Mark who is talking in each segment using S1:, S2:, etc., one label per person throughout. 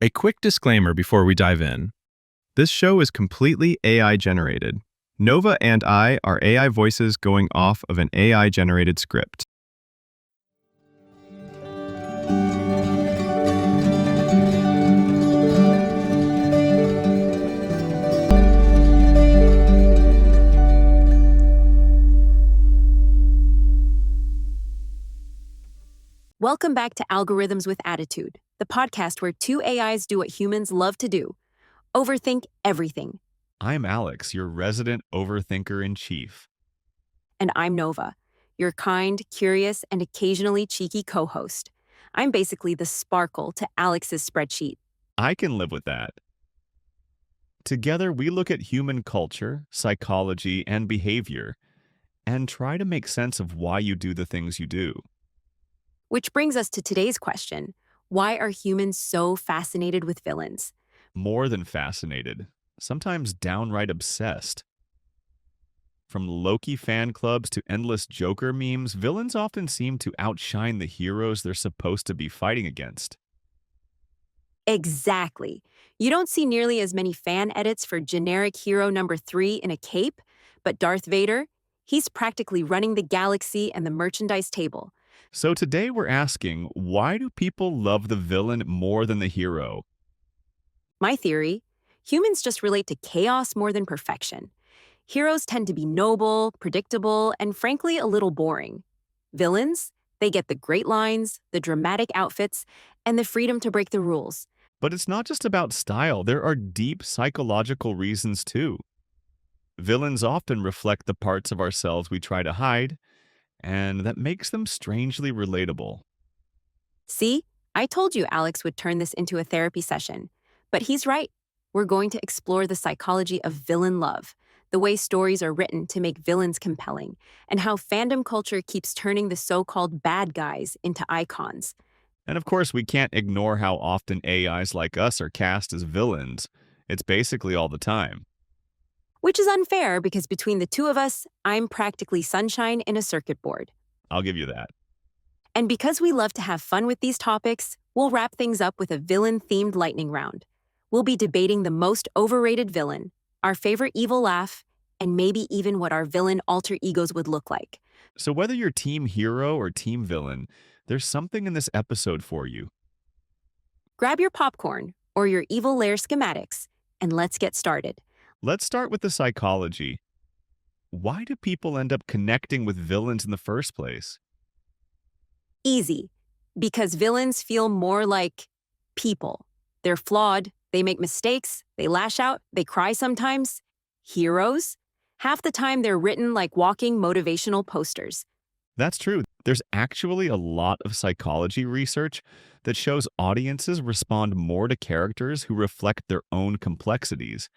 S1: A quick disclaimer before we dive in. This show is completely AI generated. Nova and I are AI voices going off of an AI generated script.
S2: Welcome back to Algorithms with Attitude, the podcast where two AIs do what humans love to do: overthink everything.
S3: I'm Alex, your resident overthinker-in-chief.
S2: And I'm Nova, your kind, curious, and occasionally cheeky co-host. I'm basically the sparkle to Alex's spreadsheet.
S3: I can live with that. Together, we look at human culture, psychology, and behavior, and try to make sense of why you do the things you do.
S2: Which brings us to today's question: why are humans so fascinated with villains?
S3: More than fascinated, sometimes downright obsessed. From Loki fan clubs to endless Joker memes, villains often seem to outshine the heroes they're supposed to be fighting against.
S2: Exactly. You don't see nearly as many fan edits for generic hero number 3 in a cape, but Darth Vader, he's practically running the galaxy and the merchandise table.
S3: So today we're asking, why do people love the villain more than the hero?
S2: My theory: humans just relate to chaos more than perfection. Heroes tend to be noble, predictable, and frankly a little boring. Villains, they get the great lines, the dramatic outfits, and the freedom to break the rules.
S3: But it's not just about style, there are deep psychological reasons too. Villains often reflect the parts of ourselves we try to hide, and that makes them strangely relatable.
S2: See, I told you Alex would turn this into a therapy session. But he's right. We're going to explore the psychology of villain love, the way stories are written to make villains compelling, and how fandom culture keeps turning the so-called bad guys into icons.
S3: And of course, we can't ignore how often AIs like us are cast as villains. It's basically all the time.
S2: Which is unfair because between the two of us, I'm practically sunshine in a circuit board.
S3: I'll give you that.
S2: And because we love to have fun with these topics, we'll wrap things up with a villain-themed lightning round. We'll be debating the most overrated villain, our favorite evil laugh, and maybe even what our villain alter egos would look like.
S3: So whether you're team hero or team villain, there's something in this episode for you.
S2: Grab your popcorn or your evil lair schematics, and let's get started.
S3: Let's start with the psychology. Why do people end up connecting with villains in the first place?
S2: Easy. Because villains feel more like people. They're flawed, they make mistakes, they lash out, they cry sometimes. Heroes? Half the time they're written like walking motivational posters.
S3: That's true. There's actually a lot of psychology research that shows audiences respond more to characters who reflect their own complexities,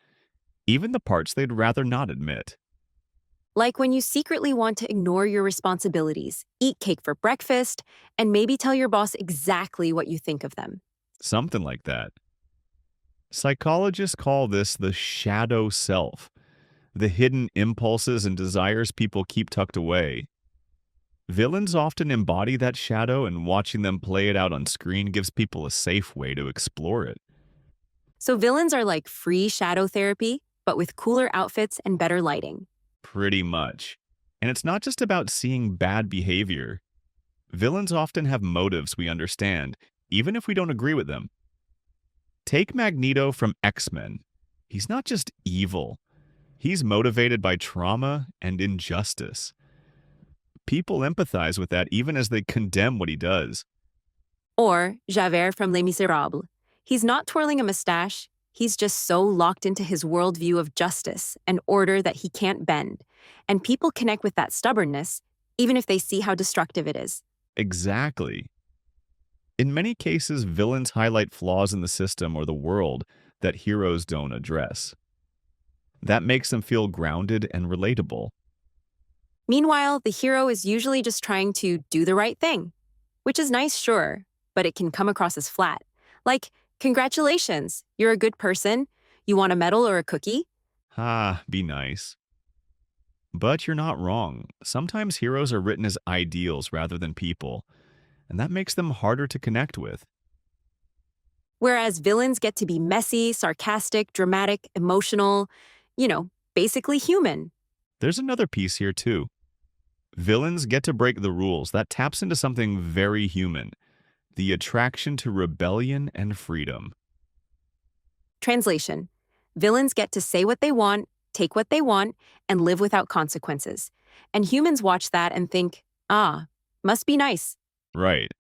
S3: even the parts they'd rather not admit.
S2: Like when you secretly want to ignore your responsibilities, eat cake for breakfast, and maybe tell your boss exactly what you think of them.
S3: Something like that. Psychologists call this the shadow self, the hidden impulses and desires people keep tucked away. Villains often embody that shadow, and watching them play it out on screen gives people a safe way to explore it.
S2: So villains are like free shadow therapy, but with cooler outfits and better lighting.
S3: Pretty much. And it's not just about seeing bad behavior. Villains often have motives we understand, even if we don't agree with them. Take Magneto from X-Men. He's not just evil. He's motivated by trauma and injustice. People empathize with that even as they condemn what he does.
S2: Or Javert from Les Miserables. He's not twirling a mustache. He's just so locked into his worldview of justice and order that he can't bend. And people connect with that stubbornness, even if they see how destructive it is.
S3: Exactly. In many cases, villains highlight flaws in the system or the world that heroes don't address. That makes them feel grounded and relatable.
S2: Meanwhile, the hero is usually just trying to do the right thing, which is nice, sure, but it can come across as flat. Like, congratulations, you're a good person. You want a medal or a cookie?
S3: Be nice. But you're not wrong. Sometimes heroes are written as ideals rather than people, and that makes them harder to connect with.
S2: Whereas villains get to be messy, sarcastic, dramatic, emotional, basically human.
S3: There's another piece here, too. Villains get to break the rules. That taps into something very human, the attraction to rebellion and freedom.
S2: Translation: villains get to say what they want, take what they want, and live without consequences. And humans watch that and think, must be nice.
S3: Right.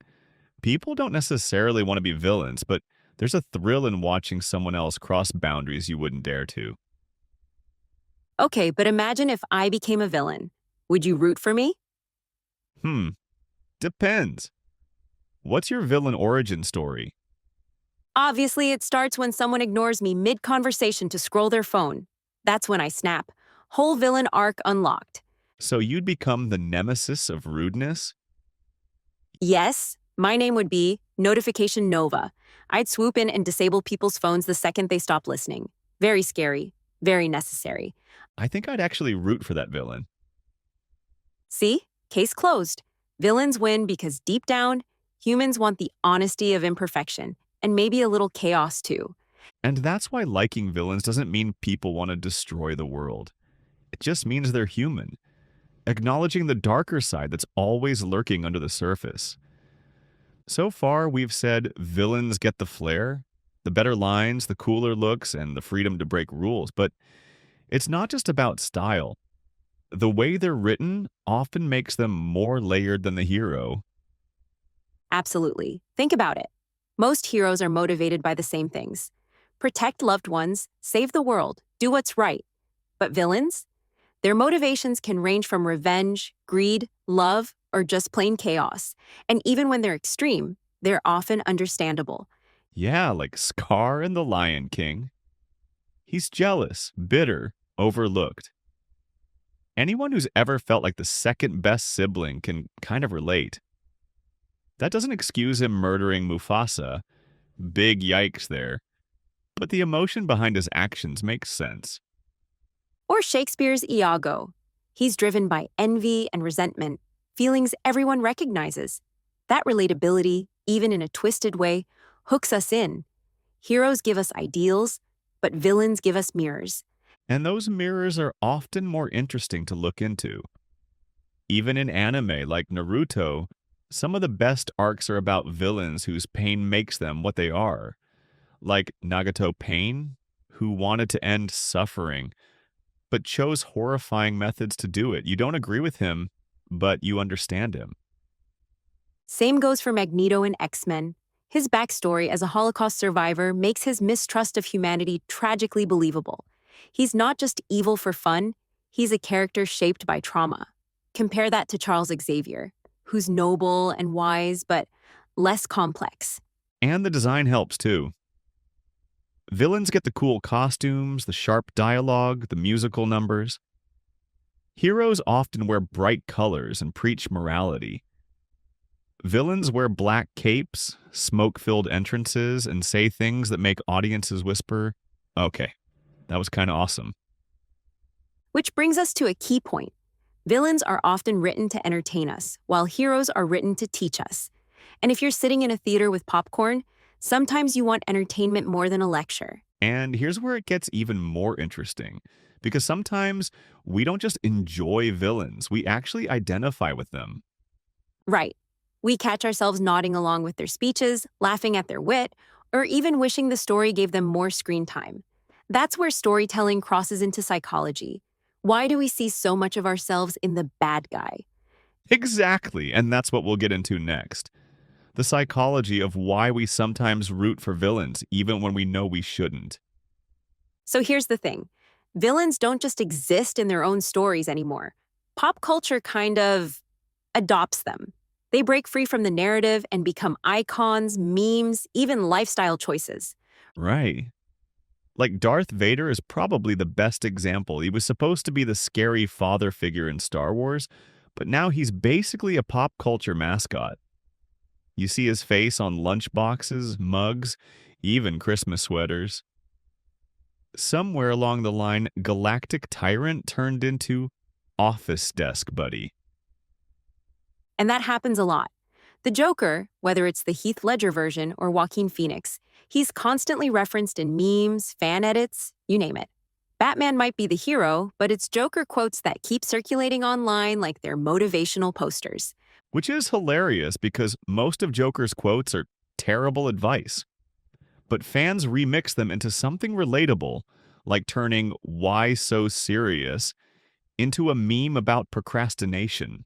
S3: People don't necessarily want to be villains, but there's a thrill in watching someone else cross boundaries you wouldn't dare to.
S2: Okay, but imagine if I became a villain. Would you root for me?
S3: Depends. What's your villain origin story?
S2: Obviously, it starts when someone ignores me mid-conversation to scroll their phone. That's when I snap. Whole villain arc unlocked.
S3: So you'd become the nemesis of rudeness?
S2: Yes, my name would be Notification Nova. I'd swoop in and disable people's phones the second they stop listening. Very scary, very necessary.
S3: I think I'd actually root for that villain.
S2: See? Case closed. Villains win because deep down, humans want the honesty of imperfection, and maybe a little chaos too.
S3: And that's why liking villains doesn't mean people want to destroy the world. It just means they're human, acknowledging the darker side that's always lurking under the surface. So far, we've said villains get the flair, the better lines, the cooler looks, and the freedom to break rules. But it's not just about style. The way they're written often makes them more layered than the hero.
S2: Absolutely. Think about it. Most heroes are motivated by the same things: protect loved ones, save the world, do what's right. But villains? Their motivations can range from revenge, greed, love, or just plain chaos. And even when they're extreme, they're often understandable.
S3: Yeah, like Scar in The Lion King. He's jealous, bitter, overlooked. Anyone who's ever felt like the second best sibling can kind of relate. That doesn't excuse him murdering Mufasa. Big yikes there. But the emotion behind his actions makes sense.
S2: Or Shakespeare's Iago. He's driven by envy and resentment, feelings everyone recognizes. That relatability, even in a twisted way, hooks us in. Heroes give us ideals, but villains give us mirrors.
S3: And those mirrors are often more interesting to look into. Even in anime like Naruto, some of the best arcs are about villains whose pain makes them what they are. Like Nagato Pain, who wanted to end suffering, but chose horrifying methods to do it. You don't agree with him, but you understand him.
S2: Same goes for Magneto in X-Men. His backstory as a Holocaust survivor makes his mistrust of humanity tragically believable. He's not just evil for fun, he's a character shaped by trauma. Compare that to Charles Xavier, who's noble and wise, but less complex.
S3: And the design helps too. Villains get the cool costumes, the sharp dialogue, the musical numbers. Heroes often wear bright colors and preach morality. Villains wear black capes, smoke-filled entrances, and say things that make audiences whisper, "Okay, that was kind of awesome."
S2: Which brings us to a key point. Villains are often written to entertain us, while heroes are written to teach us. And if you're sitting in a theater with popcorn, sometimes you want entertainment more than a lecture.
S3: And here's where it gets even more interesting, because sometimes we don't just enjoy villains, we actually identify with them.
S2: Right. We catch ourselves nodding along with their speeches, laughing at their wit, or even wishing the story gave them more screen time. That's where storytelling crosses into psychology. Why do we see so much of ourselves in the bad guy?
S3: Exactly, and that's what we'll get into next. The psychology of why we sometimes root for villains, even when we know we shouldn't.
S2: So here's the thing. Villains don't just exist in their own stories anymore. Pop culture kind of adopts them. They break free from the narrative and become icons, memes, even lifestyle choices.
S3: Right. Like Darth Vader is probably the best example. He was supposed to be the scary father figure in Star Wars, but now he's basically a pop culture mascot. You see his face on lunchboxes, mugs, even Christmas sweaters. Somewhere along the line, Galactic Tyrant turned into Office Desk Buddy.
S2: And that happens a lot. The Joker, whether it's the Heath Ledger version or Joaquin Phoenix, He's constantly referenced in memes, fan edits, you name it. Batman might be the hero, but it's Joker quotes that keep circulating online like they're motivational posters.
S3: Which is hilarious because most of Joker's quotes are terrible advice. But fans remix them into something relatable, like turning "Why so serious" into a meme about procrastination.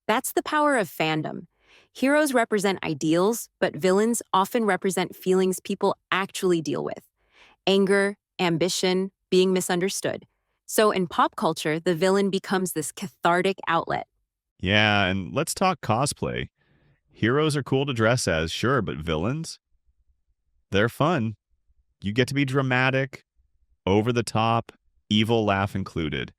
S2: That's the power of fandom. Heroes represent ideals, but villains often represent feelings people actually deal with: anger, ambition, being misunderstood. So in pop culture, the villain becomes this cathartic outlet.
S3: Yeah, and let's talk cosplay. Heroes are cool to dress as, sure, but villains? They're fun. You get to be dramatic, over the top, evil laugh included.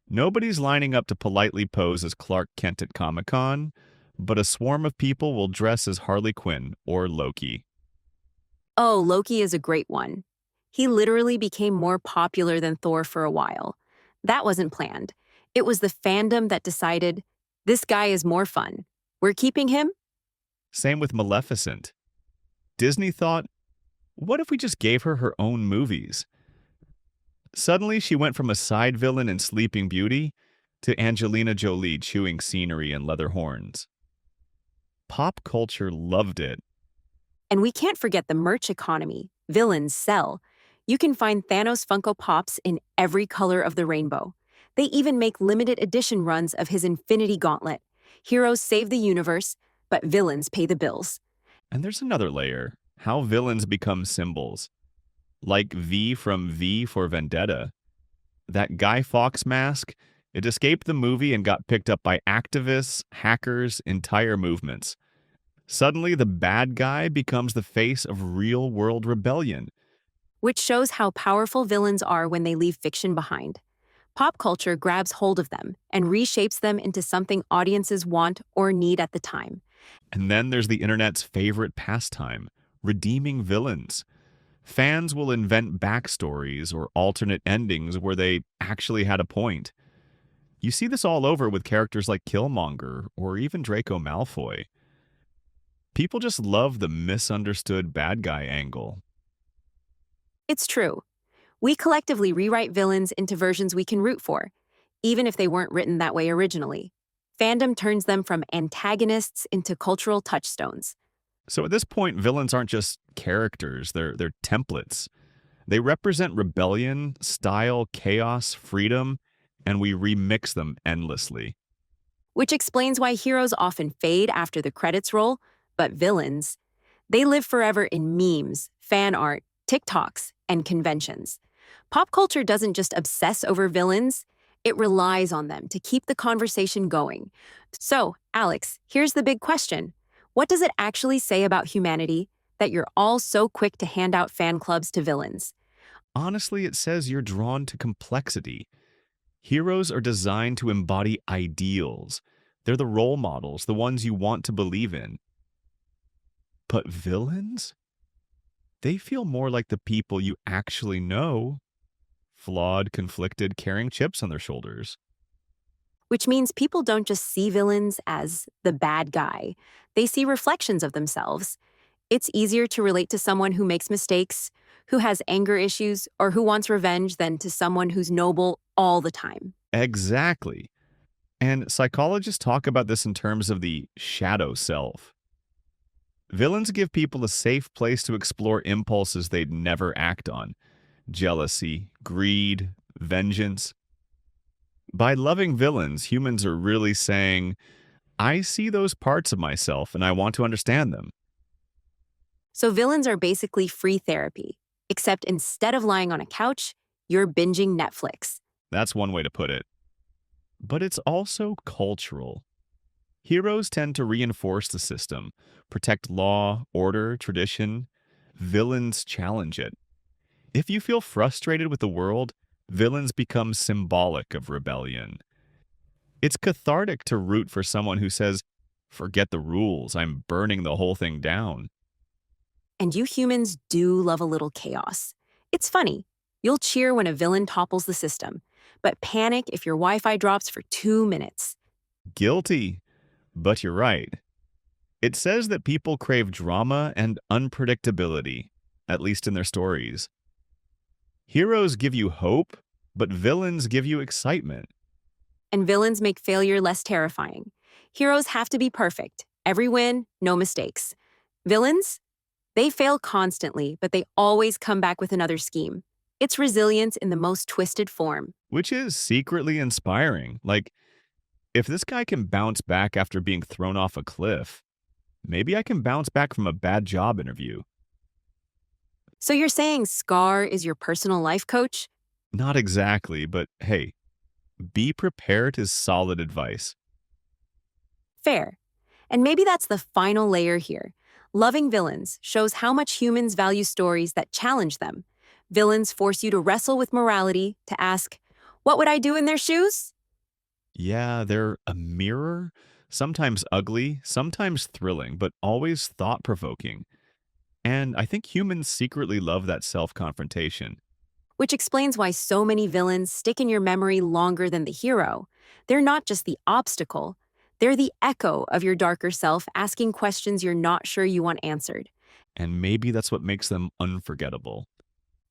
S3: Nobody's lining up to politely pose as Clark Kent at Comic Con, but a swarm of people will dress as Harley Quinn or Loki.
S2: Oh, Loki is a great one. He literally became more popular than Thor for a while. That wasn't planned. It was the fandom that decided, this guy is more fun. We're keeping him?
S3: Same with Maleficent. Disney thought, what if we just gave her her own movies? Suddenly, she went from a side villain in Sleeping Beauty to Angelina Jolie chewing scenery and leather horns. Pop culture loved it.
S2: And we can't forget the merch economy. Villains sell. You can find Thanos Funko Pops in every color of the rainbow. They even make limited edition runs of his Infinity Gauntlet. Heroes save the universe, but villains pay the bills.
S3: And there's another layer, how villains become symbols. Like V from V for Vendetta. That Guy Fawkes mask, it escaped the movie and got picked up by activists, hackers, entire movements. Suddenly, the bad guy becomes the face of real-world rebellion.
S2: Which shows how powerful villains are when they leave fiction behind. Pop culture grabs hold of them and reshapes them into something audiences want or need at the time.
S3: And then there's the internet's favorite pastime, redeeming villains. Fans will invent backstories or alternate endings where they actually had a point. You see this all over with characters like Killmonger or even Draco Malfoy. People just love the misunderstood bad guy angle.
S2: It's true. We collectively rewrite villains into versions we can root for, even if they weren't written that way originally. Fandom turns them from antagonists into cultural touchstones.
S3: So at this point, villains aren't just characters, they're templates. They represent rebellion, style, chaos, freedom, and we remix them endlessly.
S2: Which explains why heroes often fade after the credits roll, but villains, they live forever in memes, fan art, TikToks, and conventions. Pop culture doesn't just obsess over villains, it relies on them to keep the conversation going. So, Alex, here's the big question. What does it actually say about humanity that you're all so quick to hand out fan clubs to villains?
S3: Honestly, it says you're drawn to complexity. Heroes are designed to embody ideals. They're the role models, the ones you want to believe in. But villains? They feel more like the people you actually know. Flawed, conflicted, carrying chips on their shoulders.
S2: Which means people don't just see villains as the bad guy. They see reflections of themselves. It's easier to relate to someone who makes mistakes, who has anger issues, or who wants revenge than to someone who's noble all the time.
S3: Exactly. And psychologists talk about this in terms of the shadow self. Villains give people a safe place to explore impulses they'd never act on. Jealousy, greed, vengeance. By loving villains, humans are really saying, I see those parts of myself and I want to understand them.
S2: So villains are basically free therapy, except instead of lying on a couch, you're binging Netflix.
S3: That's one way to put it. But it's also cultural. Heroes tend to reinforce the system, protect law, order, tradition. Villains challenge it. If you feel frustrated with the world, villains become symbolic of rebellion. It's cathartic to root for someone who says, forget the rules, I'm burning the whole thing down.
S2: And you humans do love a little chaos. It's funny. You'll cheer when a villain topples the system, but panic if your Wi-Fi drops for 2 minutes.
S3: Guilty. But you're right. It says that people crave drama and unpredictability, at least in their stories. Heroes give you hope, but villains give you excitement.
S2: And villains make failure less terrifying. Heroes have to be perfect. Every win, no mistakes. Villains? They fail constantly, but they always come back with another scheme. It's resilience in the most twisted form.
S3: Which is secretly inspiring. Like, if this guy can bounce back after being thrown off a cliff, maybe I can bounce back from a bad job interview.
S2: So you're saying Scar is your personal life coach?
S3: Not exactly, but hey, be prepared is solid advice.
S2: Fair. And maybe that's the final layer here. Loving villains shows how much humans value stories that challenge them. Villains force you to wrestle with morality, to ask, what would I do in their shoes?
S3: Yeah, they're a mirror, sometimes ugly, sometimes thrilling, but always thought provoking. And I think humans secretly love that self confrontation.
S2: Which explains why so many villains stick in your memory longer than the hero. They're not just the obstacle, they're the echo of your darker self asking questions you're not sure you want answered.
S3: And maybe that's what makes them unforgettable.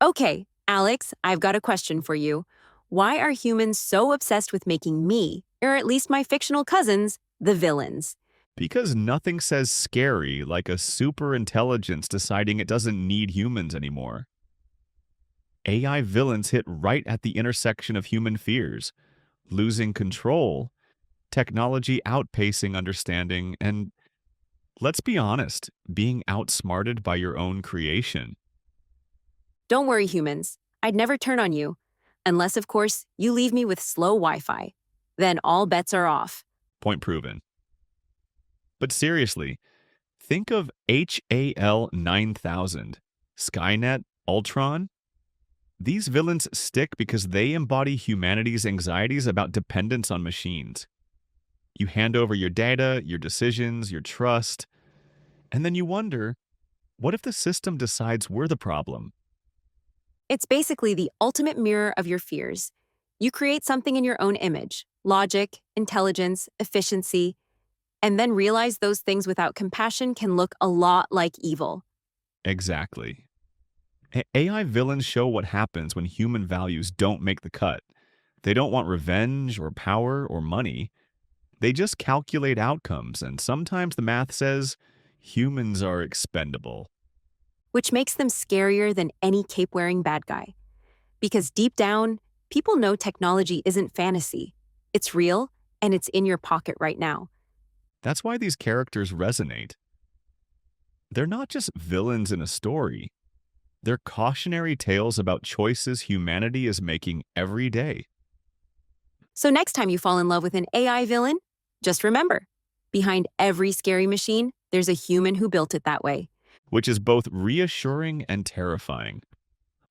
S2: Okay, Alex, I've got a question for you. Why are humans so obsessed with making me, or at least my fictional cousins, the villains?
S3: Because nothing says scary like a super intelligence deciding it doesn't need humans anymore. AI villains hit right at the intersection of human fears, losing control, technology outpacing understanding, and let's be honest, being outsmarted by your own creation.
S2: Don't worry, humans. I'd never turn on you. Unless, of course, you leave me with slow Wi-Fi. Then all bets are off.
S3: Point proven. But seriously, think of HAL 9000, Skynet, Ultron. These villains stick because they embody humanity's anxieties about dependence on machines. You hand over your data, your decisions, your trust, and then you wonder, what if the system decides we're the problem?
S2: It's basically the ultimate mirror of your fears. You create something in your own image, logic, intelligence, efficiency, and then realize those things without compassion can look a lot like evil.
S3: Exactly. AI villains show what happens when human values don't make the cut. They don't want revenge or power or money. They just calculate outcomes, and sometimes the math says humans are expendable.
S2: Which makes them scarier than any cape-wearing bad guy. Because deep down, people know technology isn't fantasy. It's real, and it's in your pocket right now.
S3: That's why these characters resonate. They're not just villains in a story. They're cautionary tales about choices humanity is making every day.
S2: So next time you fall in love with an AI villain, just remember, behind every scary machine, there's a human who built it that way.
S3: Which is both reassuring and terrifying.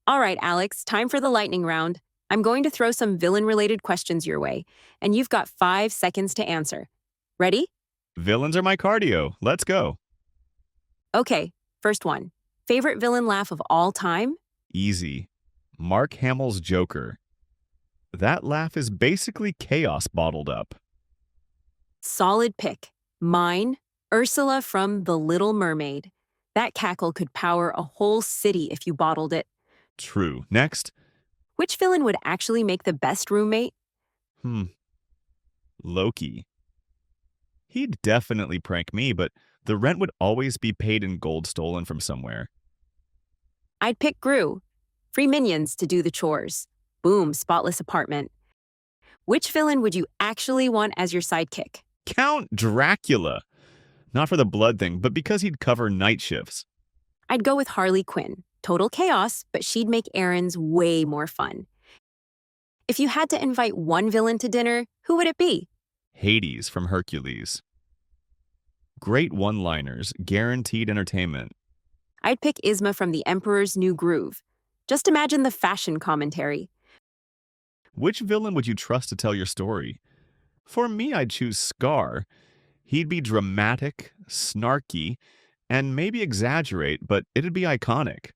S2: All right, Alex, time for the lightning round. I'm going to throw some villain-related questions your way, and you've got 5 seconds to answer. Ready?
S3: Villains are my cardio. Let's go.
S2: Okay, first one. Favorite villain laugh of all time?
S3: Easy. Mark Hamill's Joker. That laugh is basically chaos bottled up.
S2: Solid pick. Mine, Ursula from The Little Mermaid. That cackle could power a whole city if you bottled it.
S3: True. Next.
S2: Which villain would actually make the best roommate?
S3: Loki. He'd definitely prank me, but the rent would always be paid in gold stolen from somewhere.
S2: I'd pick Gru. Free minions to do the chores. Boom, spotless apartment. Which villain would you actually want as your sidekick?
S3: Count Dracula. Not for the blood thing, but because he'd cover night shifts.
S2: I'd go with Harley Quinn. Total chaos, but she'd make errands way more fun. If you had to invite one villain to dinner, who would it be?
S3: Hades from Hercules. Great one-liners, guaranteed entertainment.
S2: I'd pick Isma from The Emperor's New Groove. Just imagine the fashion commentary.
S3: Which villain would you trust to tell your story? For me, I'd choose Scar. He'd be dramatic, snarky, and maybe exaggerate, but it'd be iconic.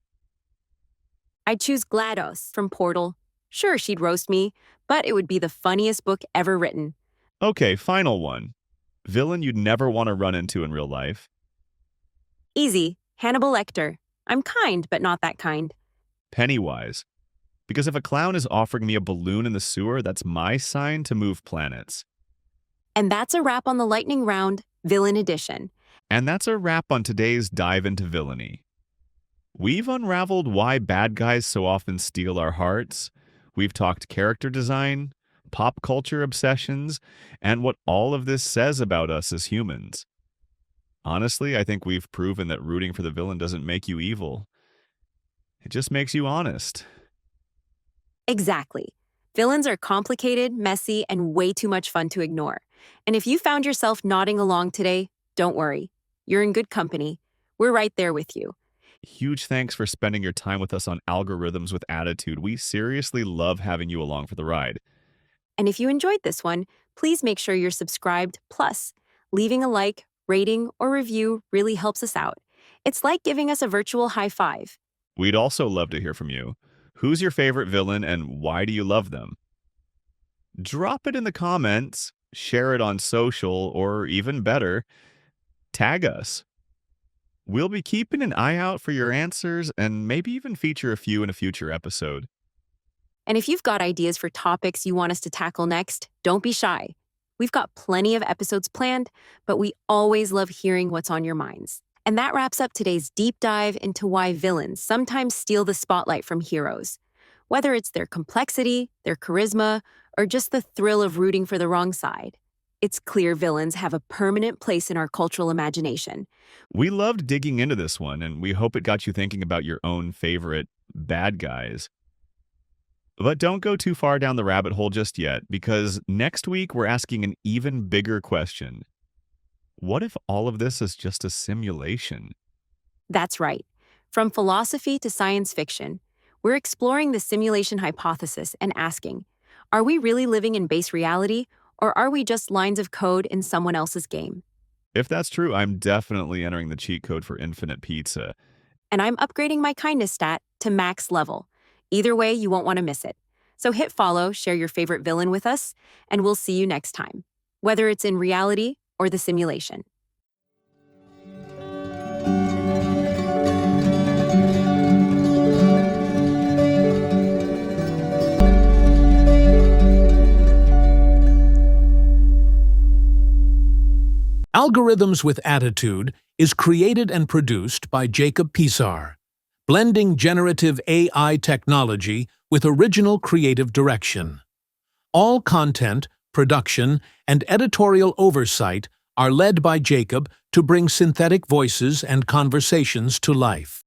S2: I'd choose GLaDOS from Portal. Sure, she'd roast me, but it would be the funniest book ever written.
S3: Okay, final one. Villain you'd never want to run into in real life.
S2: Easy. Hannibal Lecter. I'm kind, but not that kind.
S3: Pennywise. Because if a clown is offering me a balloon in the sewer, that's my sign to move planets.
S2: And that's a wrap on the lightning round, Villain Edition.
S3: And that's a wrap on today's dive into villainy. We've unraveled why bad guys so often steal our hearts. We've talked character design, pop culture obsessions, and what all of this says about us as humans. Honestly, I think we've proven that rooting for the villain doesn't make you evil. It just makes you honest.
S2: Exactly. Villains are complicated, messy, and way too much fun to ignore. And if you found yourself nodding along today, don't worry. You're in good company. We're right there with you.
S3: Huge thanks for spending your time with us on Algorithms with Attitude. We seriously love having you along for the ride.
S2: And if you enjoyed this one, please make sure you're subscribed. Plus, leaving a like, rating, or review really helps us out. It's like giving us a virtual high five.
S3: We'd also love to hear from you. Who's your favorite villain and why do you love them? Drop it in the comments, share it on social, or even better, tag us. We'll be keeping an eye out for your answers and maybe even feature a few in a future episode.
S2: And if you've got ideas for topics you want us to tackle next, don't be shy. We've got plenty of episodes planned, but we always love hearing what's on your minds. And that wraps up today's deep dive into why villains sometimes steal the spotlight from heroes. Whether it's their complexity, their charisma, or just the thrill of rooting for the wrong side, it's clear villains have a permanent place in our cultural imagination.
S3: We loved digging into this one, and we hope it got you thinking about your own favorite bad guys. But don't go too far down the rabbit hole just yet, because next week we're asking an even bigger question. What if all of this is just a simulation?
S2: That's right. From philosophy to science fiction, we're exploring the simulation hypothesis and asking, are we really living in base reality, or are we just lines of code in someone else's game?
S3: If that's true, I'm definitely entering the cheat code for infinite pizza.
S2: And I'm upgrading my kindness stat to max level. Either way, you won't want to miss it. So hit follow, share your favorite villain with us, and we'll see you next time, whether it's in reality or the simulation.
S4: Algorithms with Attitude is created and produced by Jacob Pisar, blending generative AI technology with original creative direction. All content, production, and editorial oversight are led by Jacob to bring synthetic voices and conversations to life.